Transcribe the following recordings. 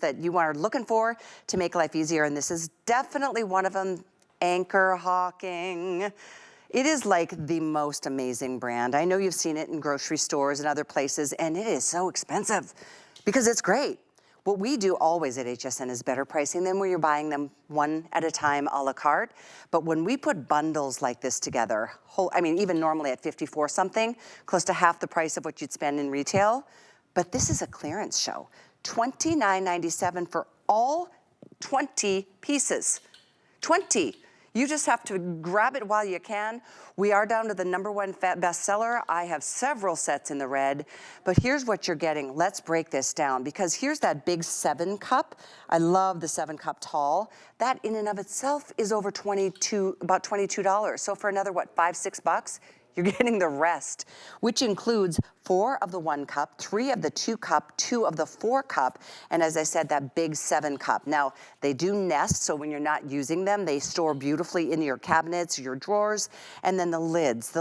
that you are looking for to make life easier, and this is definitely one of them. Anchor Hocking. It is like the most amazing brand. I know you've seen it in grocery stores and other places, and it is so expensive because it's great. What we do always at HSN is better pricing than when you're buying them one at a time a la carte. But when we put bundles like this together, I mean, even normally at 54 something, close to half the price of what you'd spend in retail, but this is a clearance show. $29.97 for all 20 pieces. 20. You just have to grab it while you can. We are down to the #1 bestseller. I have several sets in the red, but here's what you're getting. Let's break this down, because here's that big 7 cup. I love the 7 cup tall. That in and of itself is over about $22. So for another, what, $5, $6? You're getting the rest, which includes 4 of the 1 cup, 3 of the 2 cup, 2 of the 4 cup, and as I said, that big 7 cup. Now, they do nest, so when you're not using them, they store beautifully in your cabinets, your drawers, and then the lids.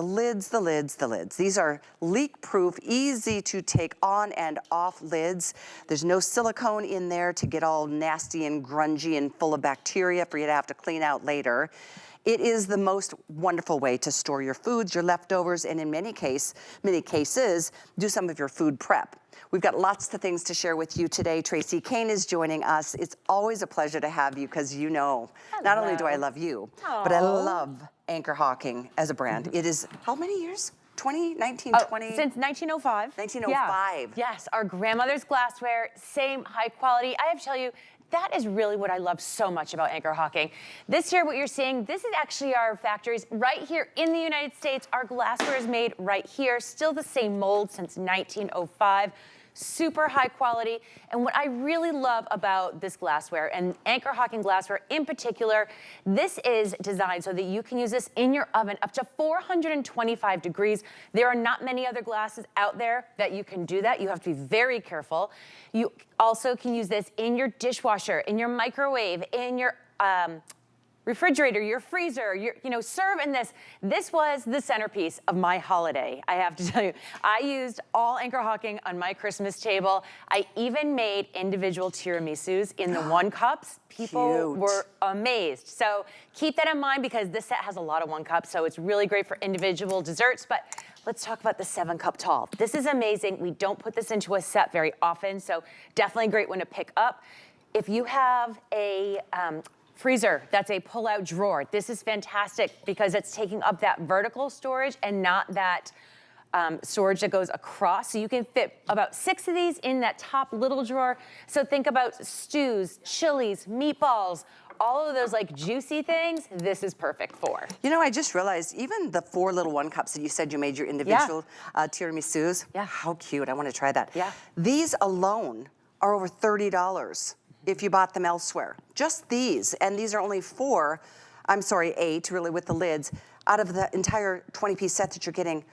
These are leak-proof, easy to take on and off lids. There's no silicone in there to get all nasty and grungy and full of bacteria for you to have to clean out later. It is the most wonderful way to store your foods, your leftovers, and in many cases, do some of your food prep. We've got lots of things to share with you today. Tracy Kane is joining us. It's always a pleasure to have you, because you know, not only do I love you, but I love Anchor Hocking as a brand. It is, how many years? 1920? Since 1905. 1905. Yeah. Yes, our grandmother's glassware, same high quality. I have to tell you, that is really what I love so much about Anchor Hocking. This here, what you're seeing, this is actually our factories right here in the United States. Our glassware is made right here, still the same mold since 1905. Super high quality. And what I really love about this glassware, and Anchor Hocking glassware in particular, this is designed so that you can use this in your oven up to 425 degrees. There are not many other glasses out there that you can do that. You have to be very careful. You also can use this in your dishwasher, in your microwave, in your refrigerator, your freezer, serve in this. This was the centerpiece of my holiday, I have to tell you. I used all Anchor Hocking on my Christmas table. I even made individual tiramisus in the 1 cups. People were amazed. So keep that in mind, because this set has a lot of 1 cup, so it's really great for individual desserts. But let's talk about the 7 cup tall. This is amazing. We don't put this into a set very often, so definitely a great one to pick up. If you have a freezer, that's a pull-out drawer. This is fantastic because it's taking up that vertical storage and not that storage that goes across. So you can fit about 6 of these in that top little drawer. So think about stews, chilies, meatballs, all of those like juicy things, this is perfect for. You know, I just realized even the 4 little 1 cups that you said you made your individual tiramisus. Yeah. How cute, I want to try that. Yeah. These alone are over $30 if you bought them elsewhere. Just these, and these are only 8 really with the lids, out of the entire 20-piece set that you're getting.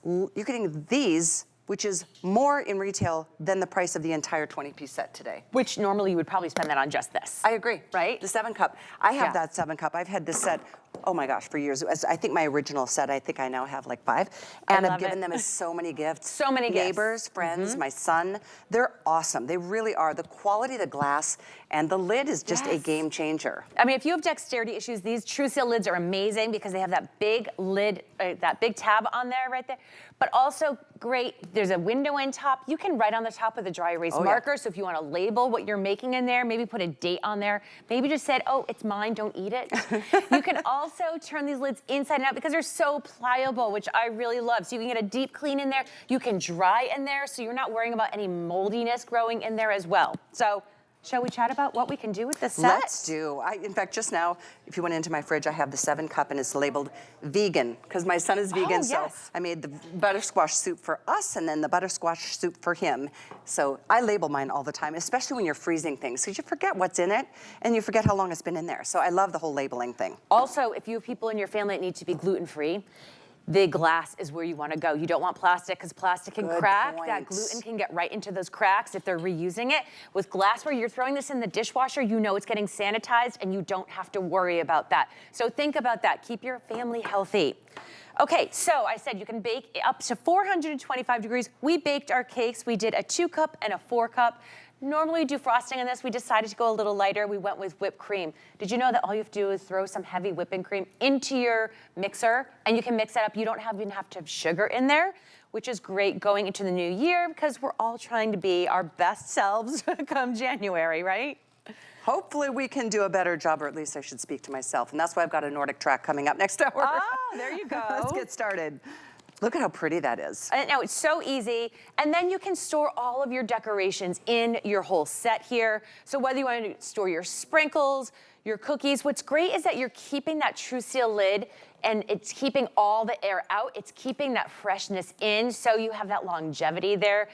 You're getting these, which is more in retail than the price of the entire 20-piece set today. Which normally you would probably spend that on just this. I agree. Right? The 7 cup. I have that 7 cup. I've had this set, oh my gosh, for years. I think my original set, I think I now have like 5. And I've given them as so many gifts. So many gifts. Neighbors, friends, my son. They're awesome. They really are. The quality of the glass and the lid is just a game changer. I mean, if you have dexterity issues, these TrueSeal lids are amazing because they have that big lid, that big tab on there right there. But also great, there's a window in top. You can write on the top with a dry erase marker. So if you want to label what you're making in there, maybe put a date on there. Maybe just said, oh, it's mine, don't eat it. You can also turn these lids inside and out because they're so pliable, which I really love. So you can get a deep clean in there. You can dry in there, so you're not worrying about any moldiness growing in there as well. So shall we chat about what we can do with this set? Let's do. In fact, just now, if you went into my fridge, I have the 7 cup and it's labeled vegan because my son is vegan. So I made the buttersquash soup for us and then the buttersquash soup for him. So I label mine all the time, especially when you're freezing things, because you forget what's in it and you forget how long it's been in there. So I love the whole labeling thing. Also, if you have people in your family that need to be gluten-free, the glass is where you want to go. You don't want plastic because plastic can crack. That gluten can get right into those cracks if they're reusing it. With glassware, you're throwing this in the dishwasher, you know it's getting sanitized and you don't have to worry about that. So think about that. Keep your family healthy. Okay, so I said you can bake up to 425 degrees. We baked our cakes. We did a 2 cup and a 4 cup. Normally we do frosting on this. We decided to go a little lighter. We went with whipped cream. Did you know that all you have to do is throw some heavy whipping cream into your mixer and you can mix that up. You don't even have to have sugar in there, which is great going into the new year because we're all trying to be our best selves come January, right? Hopefully we can do a better job, or at least I should speak to myself. And that's why I've got a Nordic track coming up next hour. Oh, there you go. Let's get started. Look at how pretty that is. I know, it's so easy. And then you can store all of your decorations in your whole set here. So whether you want to store your sprinkles, your cookies, what's great is that you're keeping that TrueSeal lid and it's keeping all the air out. It's keeping that freshness in, so you have that longevity there.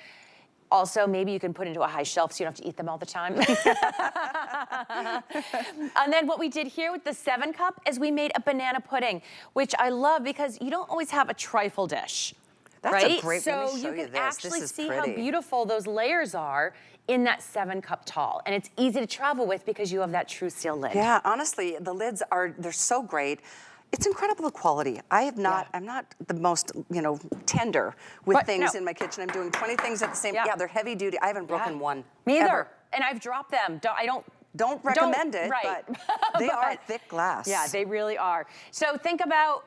Also, maybe you can put into a high shelf so you don't have to eat them all the time. And then what we did here with the 7 cup is we made a banana pudding, which I love because you don't always have a trifle dish. That's right? a great, so let me show you you can this. actually This is see pretty. how beautiful those layers are in that 7 cup tall. And it's easy to travel with because you have that TrueSeal lid. Yeah, honestly, the lids they're so great. It's incredible quality. I'm not the most, tender with But, things no. in my kitchen. I'm doing 20 things at the same time. Yeah. Yeah, they're heavy duty. I haven't broken one. Me either. Ever. And I've dropped them. Don't recommend it, right. but they are thick glass. Yeah, they really are. So think about,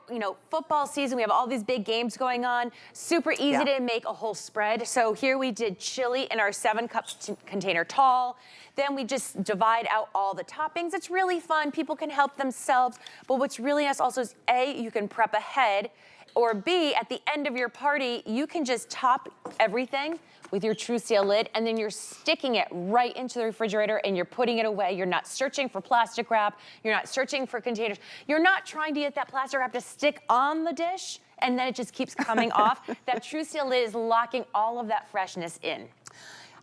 football season. We have all these big games going on. Super easy to make a whole spread. So here we did chili in our 7 cup container tall. Then we just divide out all the toppings. It's really fun. People can help themselves. But what's really nice also is A, you can prep ahead, or B, at the end of your party, you can just top everything with your TrueSeal lid, and then you're sticking it right into the refrigerator and you're putting it away. You're not searching for plastic wrap. You're not searching for containers. You're not trying to get that plastic wrap to stick on the dish and then it just keeps coming off. That TrueSeal lid is locking all of that freshness in.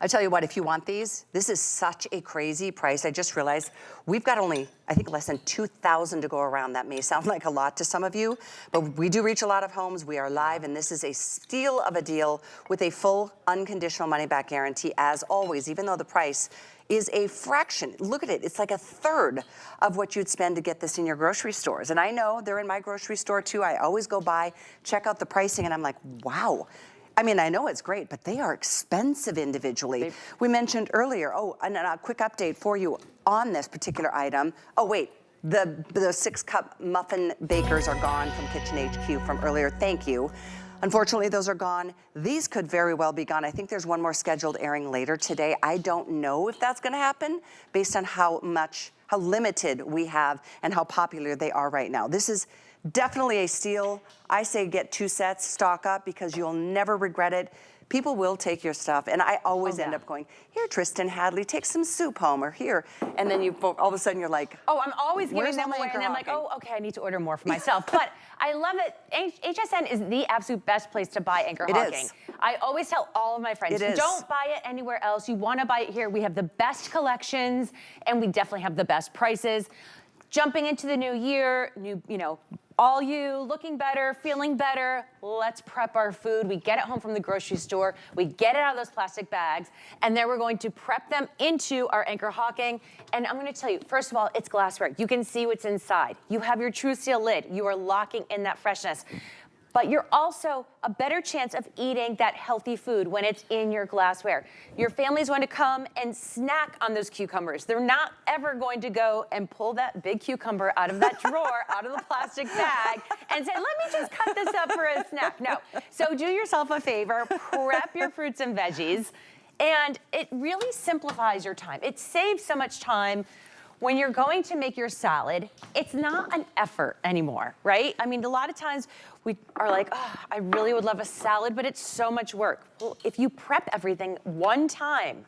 I tell you what, if you want these, this is such a crazy price. I just realized we've got only, I think, less than 2,000 to go around. That may sound like a lot to some of you, but we do reach a lot of homes. We are live, and this is a steal of a deal with a full unconditional money-back guarantee, as always, even though the price is a fraction. Look at it. It's like a third of what you'd spend to get this in your grocery stores. And I know they're in my grocery store, too. I always go by, check out the pricing, and I'm like, wow. I mean, I know it's great, but they are expensive individually. We mentioned earlier, and a quick update for you on this particular item. Oh, wait, the 6 cup muffin bakers are gone from Kitchen HQ from earlier. Thank you. Unfortunately, those are gone. These could very well be gone. I think there's one more scheduled airing later today. I don't know if that's gonna happen based on how limited we have and how popular they are right now. This is definitely a steal. I say get 2 sets, stock up, because you'll never regret it. People will take your stuff, and I always end up going, here, Tristan Hadley, take some soup home, or here. And then all of a sudden you're like, oh, I'm always giving them away, Anchor and I'm like, Hocking? oh, okay, I need to order more for myself. But I love that HSN is the absolute best place to buy Anchor Hocking. I always tell all of my friends, don't buy it anywhere else. You want to buy it here. We have the best collections, and we definitely have the best prices. Jumping into the new year, all you looking better, feeling better, let's prep our food. We get it home from the grocery store, we get it out of those plastic bags, and then we're going to prep them into our Anchor Hocking. And I'm gonna tell you, first of all, it's glassware. You can see what's inside. You have your TrueSeal lid. You are locking in that freshness. But you're also a better chance of eating that healthy food when it's in your glassware. Your family's going to come and snack on those cucumbers. They're not ever going to go and pull that big cucumber out of that drawer, out of the plastic bag, and say, let me just cut this up for a snack. No. So do yourself a favor, prep your fruits and veggies, and it really simplifies your time. It saves so much time. When you're going to make your salad, it's not an effort anymore, right? I mean, a lot of times we are like, oh, I really would love a salad, but it's so much work. Well, if you prep everything one time,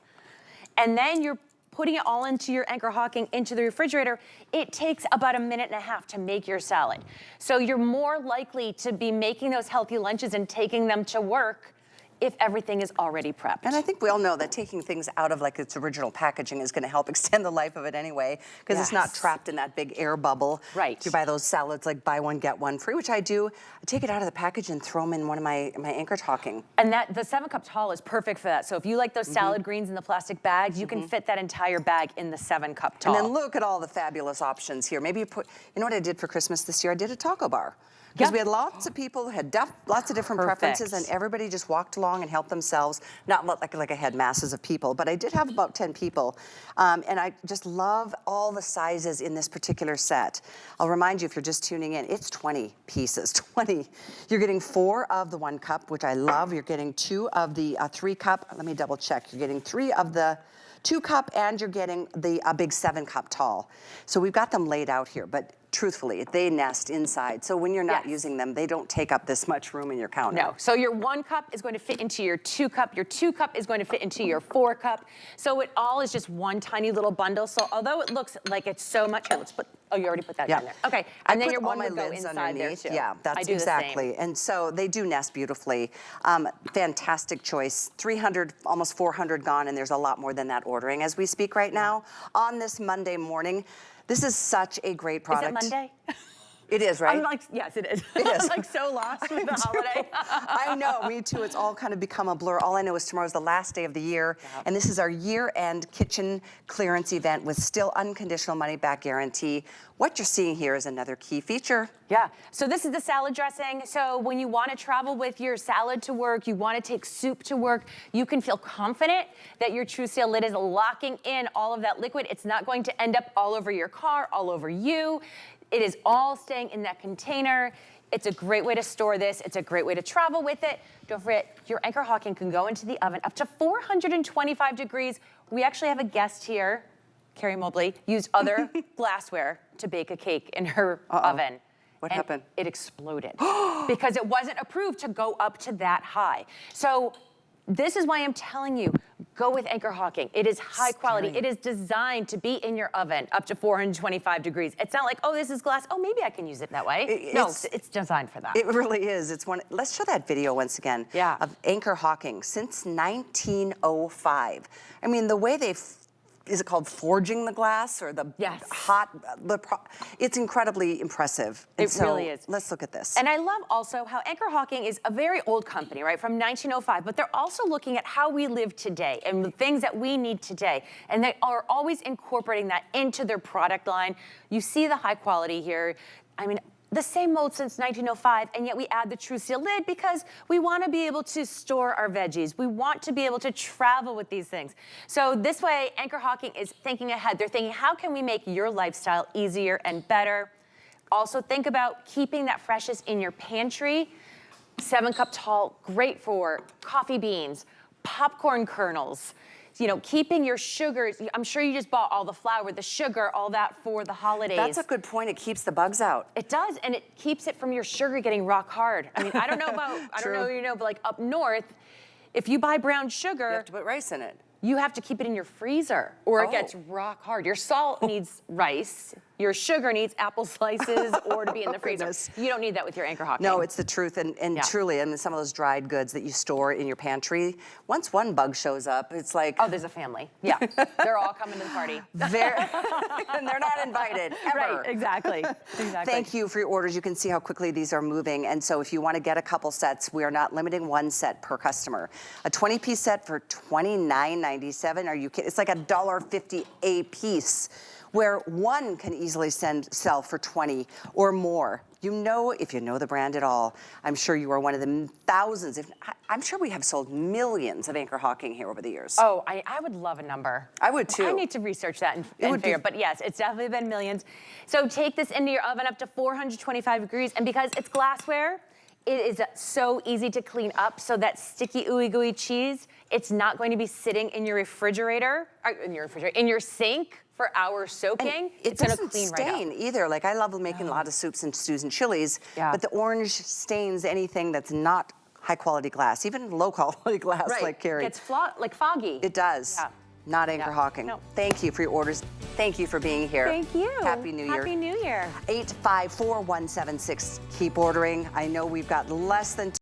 and then you're putting it all into your Anchor Hocking into the refrigerator, it takes about 1.5 minutes to make your salad. So you're more likely to be making those healthy lunches and taking them to work if everything is already prepped. And I think we all know that taking things out of like its original packaging is gonna help extend the life of it anyway, because it's not trapped in that big air bubble. Right. You buy those salads like buy one, get one free, which I do. I take it out of the package and throw them in one of my Anchor Hocking. And the 7 cup tall is perfect for that. So if you like those salad greens in the plastic bags, you can fit that entire bag in the 7 cup tall. And then look at all the fabulous options here. Maybe you know what I did for Christmas this year? I did a taco bar. Because we had lots of people who had lots of different preferences, and everybody just walked along and helped themselves. Not like I had masses of people, but I did have about 10 people. And I just love all the sizes in this particular set. I'll remind you, if you're just tuning in, it's 20 pieces, 20. You're getting 4 of the 1 cup, which I love. You're getting 2 of the 3 cup. Let me double check. You're getting 3 of the 2 cup, and you're getting the big 7 cup tall. So we've got them laid out here, but truthfully, they nest inside. So when you're not using them, they don't take up this much room in your counter. No, so your 1 cup is going to fit into your 2 cup. Your 2 cup is going to fit into your 4 cup. So it all is just one tiny little bundle. So although it looks like it's so much, here, let's put, oh, you already put that down there. Okay, and then your one would go inside there too. Yeah, that's exactly. And so they do nest beautifully. Fantastic choice. 300, almost 400 gone, and there's a lot more than that ordering as we speak right now on this Monday morning. This is such a great product. Is it Monday? It is, right? I'm like, yes, it is. It is. I'm like so lost with the holiday. I know, me too. It's all kind of become a blur. All I know is tomorrow's the last day of the year, and this is our year-end kitchen clearance event with still unconditional money-back guarantee. What you're seeing here is another key feature. Yeah, so this is the salad dressing. So when you want to travel with your salad to work, you want to take soup to work, you can feel confident that your TrueSeal lid is locking in all of that liquid. It's not going to end up all over your car, all over you. It is all staying in that container. It's a great way to store this. It's a great way to travel with it. Don't forget, your Anchor Hocking can go into the oven up to 425 degrees. We actually have a guest here, Carrie Mobley, used other glassware to bake a cake in her oven. What happened? It exploded because it wasn't approved to go up to that high. So this is why I'm telling you, go with Anchor Hocking. It is high quality. It is designed to be in your oven up to 425 degrees. It's not like, oh, this is glass. Oh, maybe I can use it that way. No, it's designed for that. It really is. It's one. Let's show that video once again. Yeah. Of Anchor Hocking since 1905. I mean, the way they've, is it called forging the glass or the hot, it's incredibly impressive. It really is. Let's look at this. And I love also how Anchor Hocking is a very old company, right, from 1905, but they're also looking at how we live today and the things that we need today. And they are always incorporating that into their product line. You see the high quality here. I mean, the same mold since 1905, and yet we add the TrueSeal lid because we want to be able to store our veggies. We want to be able to travel with these things. So this way, Anchor Hocking is thinking ahead. They're thinking, how can we make your lifestyle easier and better? Also think about keeping that freshness in your pantry. 7 cup tall, great for coffee beans, popcorn kernels, you know, keeping your sugars. I'm sure you just bought all the flour, the sugar, all that for the holidays. That's a good point. It keeps the bugs out. It does, and it keeps it from your sugar getting rock hard. I mean, I don't know about, I don't know, you know, but like up north, if you buy brown sugar, You have to put rice in it. you have to keep it in your freezer or it gets rock hard. Your salt needs rice. Your sugar needs apple slices or to be in the freezer. You don't need that with your Anchor Hocking. No, it's the truth. And truly, I mean, some of those dried goods that you store in your pantry, once one bug shows up, it's like... Oh, there's a family. Yeah, they're all coming to the party. And they're not invited, ever. Right, exactly. Thank you for your orders. You can see how quickly these are moving. And so if you want to get a couple sets, we are not limiting 1 set per customer. A 20-piece set for $29.97. Are you kidding? It's like $1.50 a piece, where 1 can easily sell for 20 or more. You know, if you know the brand at all, I'm sure you are one of the thousands. I'm sure we have sold millions of Anchor Hocking here over the years. Oh, I would love a number. I would too. I need to research that and figure, but yes, it's definitely been millions. So take this into your oven up to 425 degrees, and because it's glassware, it is so easy to clean up. So that sticky ooey gooey cheese, it's not going to be sitting in your refrigerator, in your sink for hours soaking. And it doesn't stain either. Like, I love making a lot of soups and stews and chilies, but the orange stains anything that's not high quality glass, even low quality glass like Carrie. It gets like foggy. It does. Yeah. Not Anchor Hocking. No. Thank you for your orders. Thank you for being here. Thank you. Happy New Year. Happy New Year. 854-176. Keep ordering. I know we've got less than